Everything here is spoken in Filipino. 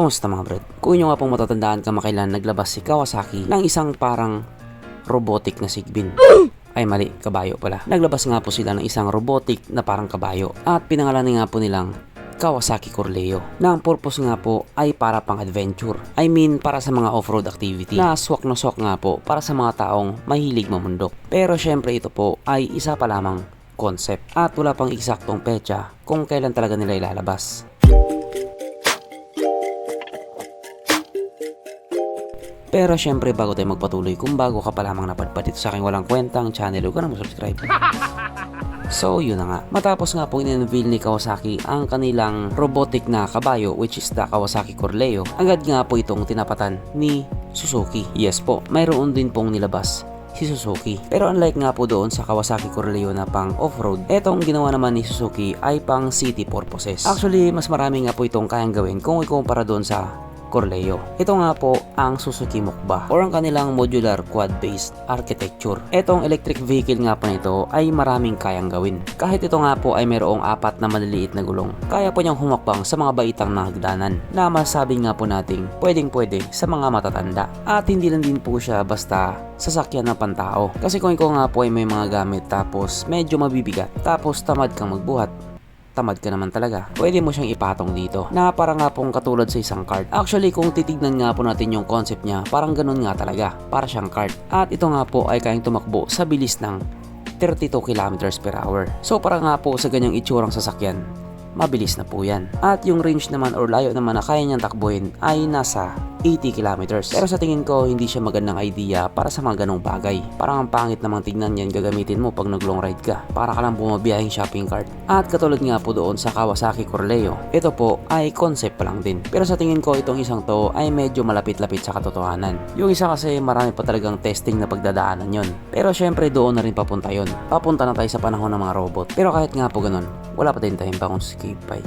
Kumusta mga brad? Kung inyo nga pong matatandaan kamakailan naglabas si Kawasaki ng isang parang robotic na sigbin. Ay mali, kabayo pala. Naglabas nga po sila ng isang robotic na parang kabayo at pinangalanan nga po nilang Kawasaki Corleo na ang purpose nga po ay para pang adventure. I mean para sa mga off-road activity na swak na swak nga po para sa mga taong mahilig mamundok. Pero syempre ito po ay isa pa lamang concept at wala pang eksaktong petsa kung kailan talaga nila ilalabas. Pero syempre bago tayo magpatuloy, kung bago ka pa lamang napadpad dito sa aking walang kwentang channel, huwag ka na mag-subscribe. So yun na nga, matapos nga po in-unveil ni Kawasaki ang kanilang robotic na kabayo which is the Kawasaki Corleo, agad nga po itong tinapatan ni Suzuki. Yes po, mayroon din pong nilabas si Suzuki. Pero unlike nga po doon sa Kawasaki Corleo na pang off-road, etong ginawa naman ni Suzuki ay pang city purposes. Actually, mas marami nga po itong kayang gawin kung ikumpara doon sa Corleo. Ito nga po ang Suzuki Mokba or ang kanilang modular quad-based architecture. Itong electric vehicle nga po nito ay maraming kayang gawin. Kahit ito nga po ay mayroong 4 na maliliit na gulong, kaya po niyang humakbang sa mga baitang na hagdanan na masabi nga po nating pwedeng-pwede sa mga matatanda. At hindi lang din po siya basta sasakyan ng pantao. Kasi kung ikaw nga po ay may mga gamit tapos medyo mabibigat tapos tamad kang magbuhat, tamad ka naman talaga, pwede mo siyang ipatong dito na para nga pong katulad sa isang cart. Actually kung titignan nga po natin yung concept niya, parang ganun nga talaga, para siyang cart. At ito nga po ay kayang tumakbo sa bilis ng 32 kilometers per hour. So para nga po sa ganyang itsurang sasakyan, mabilis na po yan. At yung range naman or layo naman na kaya niyang takbuhin ay nasa 80 kilometers. Pero sa tingin ko hindi siya magandang idea para sa mga ganong bagay. Parang ang pangit namang tignan yan gagamitin mo pag nag long ride ka. Para ka lang bumabiyahing shopping cart. At katulad nga po doon sa Kawasaki Corleo, ito po ay concept pa lang din. Pero sa tingin ko itong isang to ay medyo malapit-lapit sa katotohanan. Yung isa kasi marami pa talagang testing na pagdadaanan yon. Pero syempre doon na rin papunta yon. Papunta na tayo sa panahon ng mga robot. Pero kahit nga po ganun, wala pa din tayong bagong skip by.